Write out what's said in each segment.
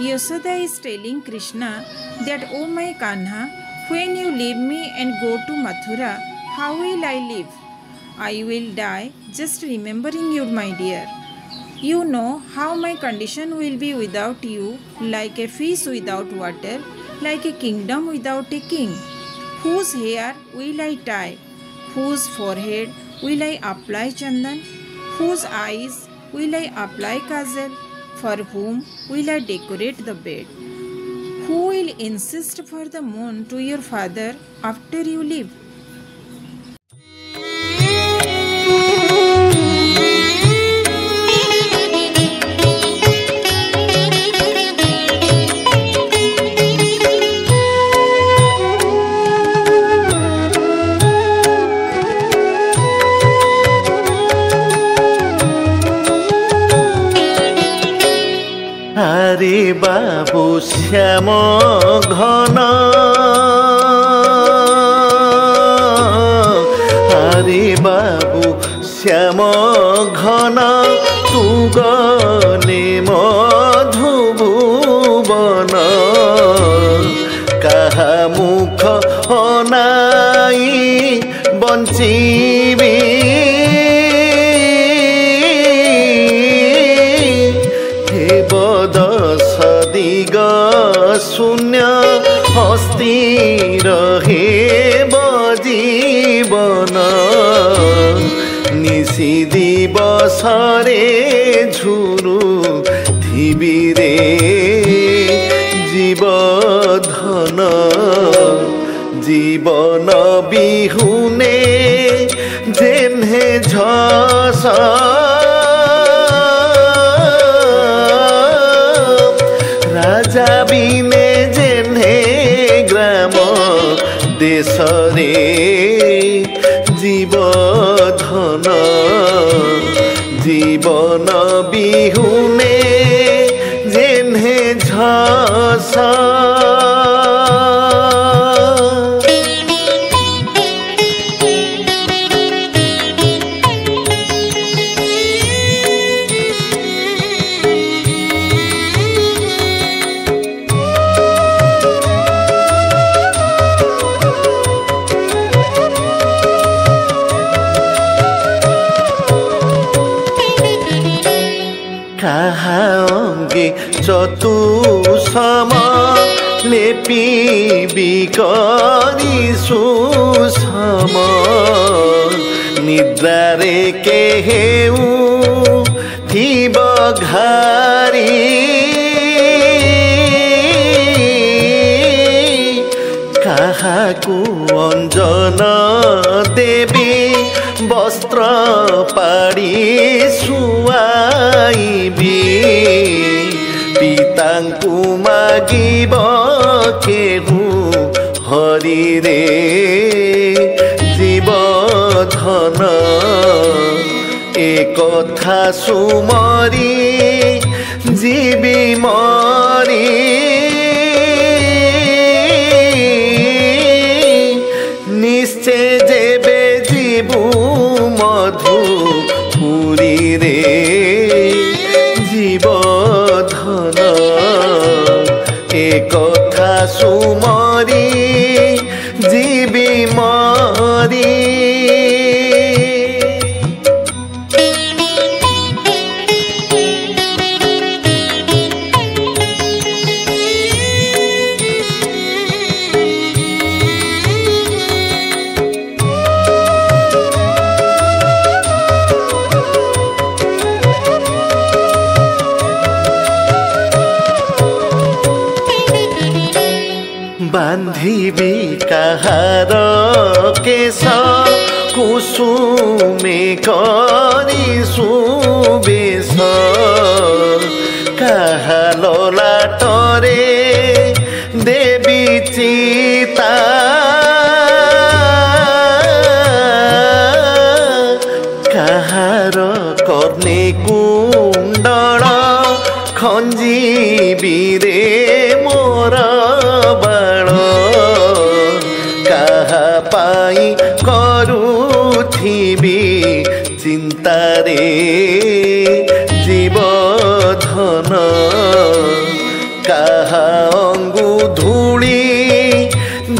Yashoda is telling Krishna that, "Oh my Kanha, when you leave me and go to Mathura, how will I live? I will die just remembering you, my dear. You know how my condition will be without you, like a fish without water, like a kingdom without a king. Whose hair will I tie? Whose forehead will I apply chandan? Whose eyes will I apply kajal? For whom will I decorate the bed? Who will insist for the moon to your father after you leave?" আরে বাবু শ্যাম ঘন, আরে বাবু শ্যাম ঘন, তু গলে মধুভুবন। কাহা মুখ অনাই বঞ্চিবি, দিগ শূন্য অস্থির হেব জীবন। নিশি দিবসরে ঝুরু থিবিরে জীবধন। জীবন বিহুনে যেনহে ঝস, রাজা বিনে যেনে গ্রাম দেশরে জীবধন। জীবন বিহুনে যেনে ঝস। কাহা অঙ্গে চতুষম লেপিবি করি সুষম। নিদ্রারে কেহেউ থিব ঘারি, কাহাকু অঞ্জন দেবী বস্ত্র পাড়ি শুয়াইবি। পিতাঙ্কু মাগিব কেহু হরিরে জীবধন। এ কথা সুমরি জীবি মরি, নিশ্চে যেবে জীবু মধু পুরীরে জীবধন। এ কথা সুমরি জীবি মরি। বান্ধিবি কাহার কেশ কুসুমে করি সুবেশ। কাহা ললাটরে দেবী চিতা, কাহার কর্ণে কুণ্ডল খঞ্জিবি রে মোর বাণ। কাহা পাই করুথিবি চিন্তারে জীবধন। ଧୂଳି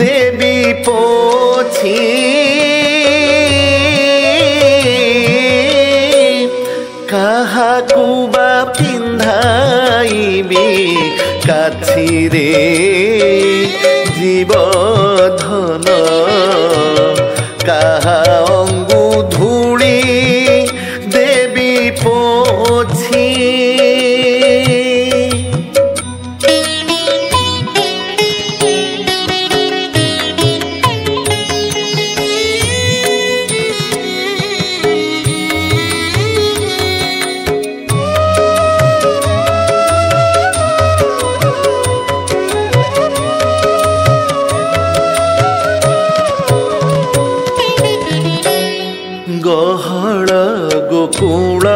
ଦେବି ପୋଛି କାହାକୁ ବା ପିନ୍ଧାଇବି କାଛିରେ ଜୀବଧନ କାହା ଅଙ୍ଗୁ ଧୂଳି ଦେବି ପୋଛି ଗହଳ ଗୋକୁଳ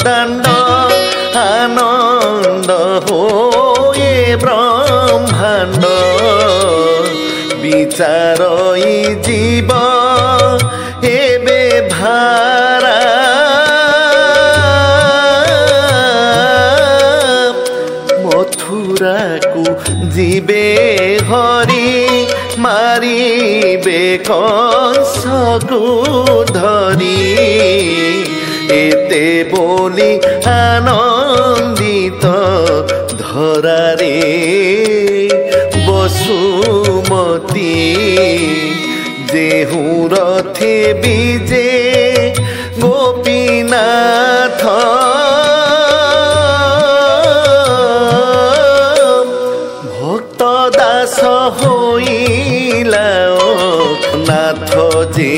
ଦାଣ୍ଡ ଆନନ୍ଦ ହୋଏ ବ୍ରହ୍ମାଣ୍ଡ ବିଚାର ଜୀବ ଏବେ ଭାରା ମଥୁରାକୁ ଯିବେ ହରି ମାରିବେ କଂସକୁ ଧରି ଏତେ ବୋଲି ଆନନ୍ଦିତ ଧରାରେ ବସୁମତୀ ଯେହୁ ରଥେ ବିଜେ ଗୋପୀନାଥ ভক্ত দাস হইলা নাথ যে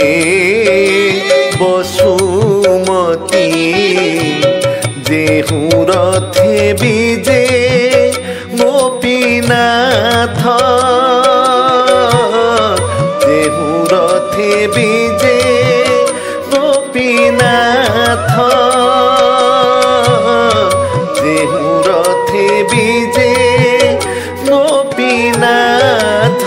বসুমতী যেহু রথে বিজে গোপীনাথ যেহু রথে বিজে গোপীনাথ যেহু রথে বিজে গোপীনাথ